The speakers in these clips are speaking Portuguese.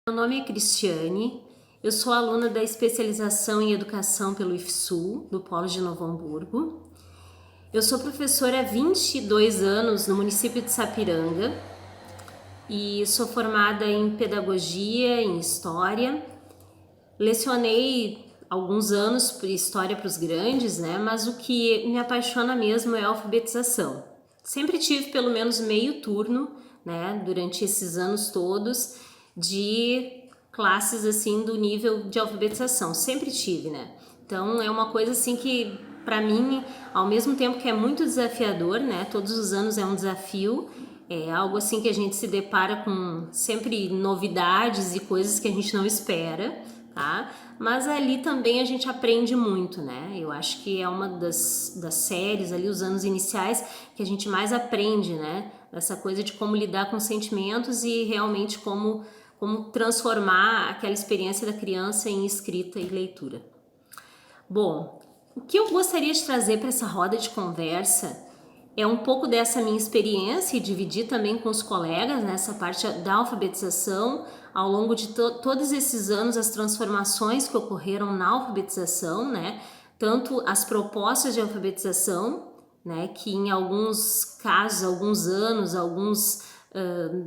Meu nome é Cristiane, eu sou aluna da especialização em educação pelo IFSU, do Polo de Novo Hamburgo. Eu sou professora há 22 anos no município de Sapiranga e sou formada em pedagogia, em história. Lecionei alguns anos por história para os grandes, né? Mas o que me apaixona mesmo é a alfabetização. Sempre tive pelo menos meio turno, né, durante esses anos todos, de classes assim do nível de alfabetização. Sempre tive, né? Então é uma coisa assim que para mim, ao mesmo tempo que é muito desafiador, né? Todos os anos é um desafio. É algo assim que a gente se depara com sempre novidades e coisas que a gente não espera, tá? Mas ali também a gente aprende muito, né? Eu acho que é uma das séries ali, os anos iniciais, que a gente mais aprende, né? Essa coisa de como lidar com sentimentos e realmente como transformar aquela experiência da criança em escrita e leitura. Bom, o que eu gostaria de trazer para essa roda de conversa é um pouco dessa minha experiência e dividir também com os colegas nessa parte da alfabetização ao longo de todos esses anos, as transformações que ocorreram na alfabetização, né? Tanto as propostas de alfabetização, né? Que em alguns casos, alguns anos,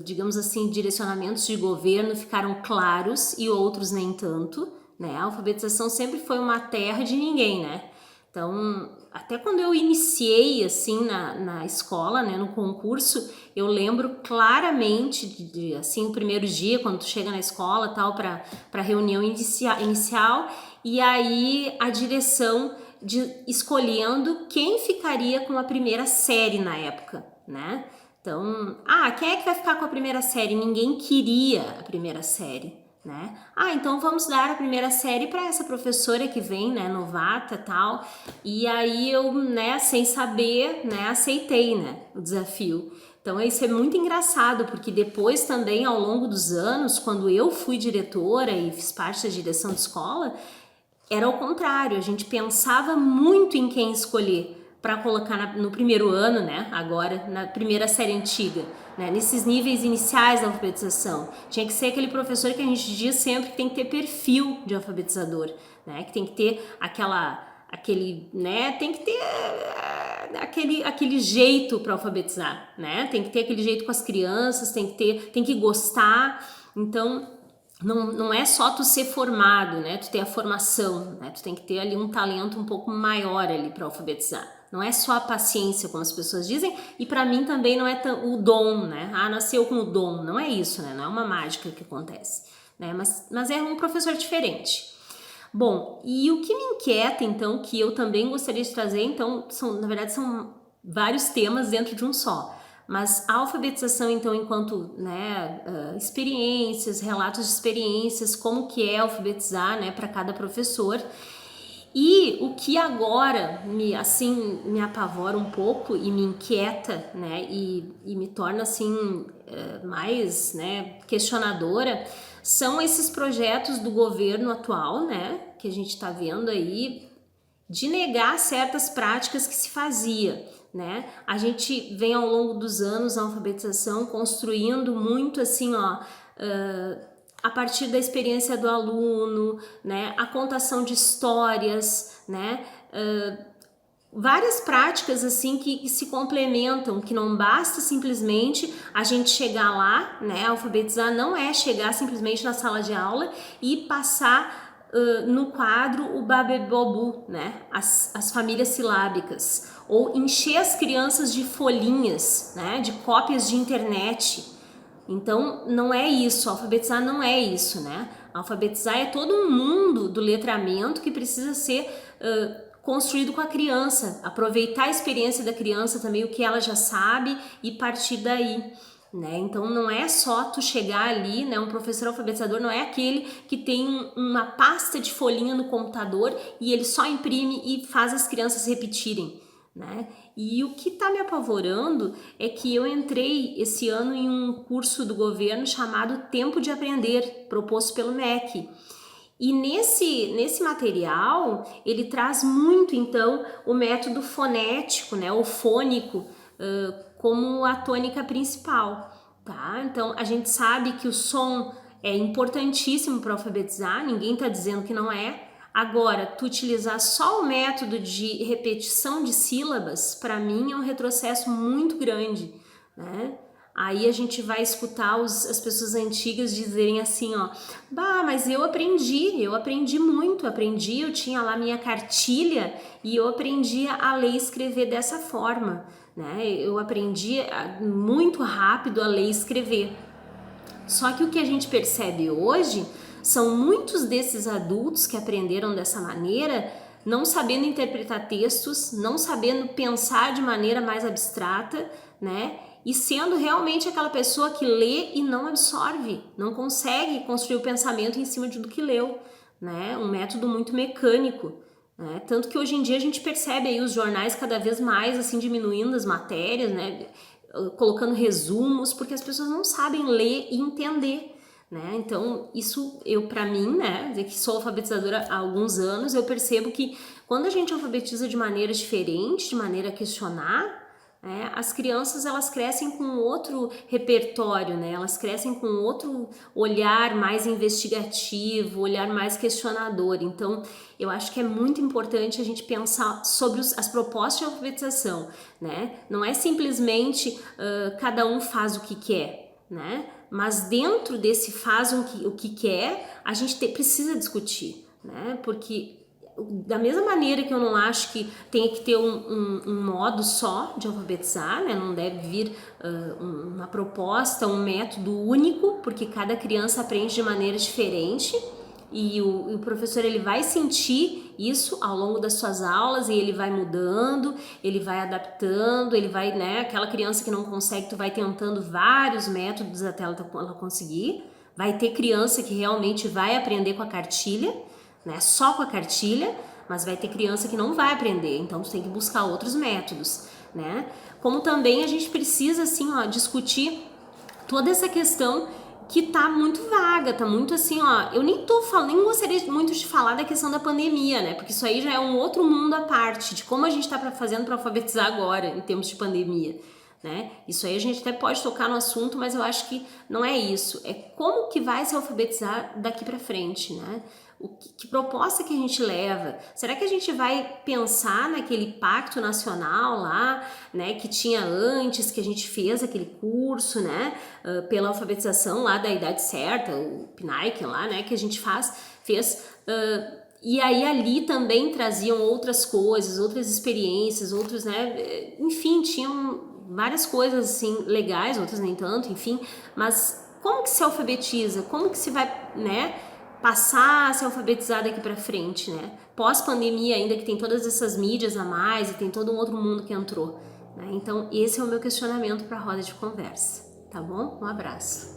digamos assim, direcionamentos de governo ficaram claros e outros nem tanto, né? A alfabetização sempre foi uma terra de ninguém, né? Então, até quando eu iniciei assim na escola, né, no concurso, eu lembro claramente assim o primeiro dia quando tu chega na escola tal para reunião inicial e aí a direção escolhendo quem ficaria com a primeira série na época, né? Então, quem é que vai ficar com a primeira série? Ninguém queria a primeira série, né? Então vamos dar a primeira série para essa professora que vem, né, novata, tal. E aí eu, né, sem saber, né, aceitei, né, o desafio. Então isso é muito engraçado, porque depois também ao longo dos anos, quando eu fui diretora e fiz parte da direção de escola, era o contrário, a gente pensava muito em quem escolher para colocar no primeiro ano, né? Agora, na primeira série antiga, né? Nesses níveis iniciais da alfabetização. Tinha que ser aquele professor que a gente diz sempre que tem que ter perfil de alfabetizador, né? Que tem que ter tem que ter aquele jeito para alfabetizar, né? Tem que ter aquele jeito com as crianças, tem que gostar. Então, não é só tu ser formado, né? Tu ter a formação, né? Tu tem que ter ali um talento um pouco maior ali para alfabetizar. Não é só a paciência, como as pessoas dizem, e para mim também não é o dom, né? Nasceu com o dom, não é isso, né? Não é uma mágica que acontece, né? Mas é um professor diferente. Bom, e o que me inquieta, então, que eu também gostaria de trazer, então, na verdade, são vários temas dentro de um só. Mas a alfabetização, então, enquanto, né, experiências, relatos de experiências, como que é alfabetizar, né, para cada professor. E o que agora me apavora um pouco e me inquieta, né, e me torna assim mais, né, questionadora, são esses projetos do governo atual, né, que a gente está vendo aí, de negar certas práticas que se fazia, né? A gente vem ao longo dos anos a alfabetização construindo muito assim, a partir da experiência do aluno, né? A contação de histórias, né? Várias práticas assim que se complementam, que não basta simplesmente a gente chegar lá, né? Alfabetizar não é chegar simplesmente na sala de aula e passar no quadro o babebobu, né? As famílias silábicas, ou encher as crianças de folhinhas, né? De cópias de internet. Então não é isso, alfabetizar não é isso, né? Alfabetizar é todo um mundo do letramento que precisa ser construído com a criança, aproveitar a experiência da criança também, o que ela já sabe e partir daí. Né? Então não é só tu chegar ali, né? Um professor alfabetizador não é aquele que tem uma pasta de folhinha no computador e ele só imprime e faz as crianças repetirem, né? E o que está me apavorando é que eu entrei esse ano em um curso do governo chamado Tempo de Aprender, proposto pelo MEC. E nesse material, ele traz muito, então, o método fonético, né, o fônico, como a tônica principal, tá? Então, a gente sabe que o som é importantíssimo para alfabetizar, ninguém está dizendo que não é. Agora, tu utilizar só o método de repetição de sílabas, para mim é um retrocesso muito grande, né? Aí a gente vai escutar as pessoas antigas dizerem assim, ó, bah, mas eu aprendi muito, eu tinha lá minha cartilha e eu aprendi a ler e escrever dessa forma, né? Eu aprendi muito rápido a ler e escrever. Só que o que a gente percebe hoje são muitos desses adultos que aprenderam dessa maneira, não sabendo interpretar textos, não sabendo pensar de maneira mais abstrata, né? E sendo realmente aquela pessoa que lê e não absorve, não consegue construir o pensamento em cima do que leu, né? Um método muito mecânico, né? Tanto que hoje em dia a gente percebe aí os jornais cada vez mais assim diminuindo as matérias, né? Colocando resumos, porque as pessoas não sabem ler e entender, né? Então, isso para mim, né, que sou alfabetizadora há alguns anos, eu percebo que quando a gente alfabetiza de maneira diferente, de maneira a questionar, né, as crianças elas crescem com outro repertório, né? Elas crescem com outro olhar mais investigativo, olhar mais questionador. Então, eu acho que é muito importante a gente pensar sobre as propostas de alfabetização, né? Não é simplesmente cada um faz o que quer, né? Mas dentro desse faz o que quer, a gente precisa discutir, né? Porque da mesma maneira que eu não acho que tenha que ter um modo só de alfabetizar, né? Não deve vir uma proposta, um método único, porque cada criança aprende de maneira diferente e o professor ele vai sentir isso ao longo das suas aulas e ele vai mudando, ele vai adaptando, ele vai, né? Aquela criança que não consegue, tu vai tentando vários métodos até ela conseguir. Vai ter criança que realmente vai aprender com a cartilha, né? Só com a cartilha, mas vai ter criança que não vai aprender, então você tem que buscar outros métodos, né? Como também a gente precisa, assim, ó, discutir toda essa questão que tá muito vaga, tá muito assim, ó, eu nem gostaria muito de falar da questão da pandemia, né? Porque isso aí já é um outro mundo à parte, de como a gente tá fazendo para alfabetizar agora, em termos de pandemia. Né? Isso aí a gente até pode tocar no assunto, mas eu acho que não é isso. É como que vai se alfabetizar daqui para frente, né? Que proposta que a gente leva? Será que a gente vai pensar naquele pacto nacional lá, né? Que tinha antes, que a gente fez aquele curso, né? Pela alfabetização lá da idade certa, o PNAEC lá, né? Que a gente fez... E aí ali também traziam outras coisas, outras experiências, outros, né? Enfim, tinham várias coisas assim legais, outras nem tanto, enfim, mas como que se alfabetiza? Como que se vai, né, passar a se alfabetizar daqui para frente, né? Pós-pandemia ainda que tem todas essas mídias a mais e tem todo um outro mundo que entrou, né? Então esse é o meu questionamento para a roda de conversa, tá bom? Um abraço.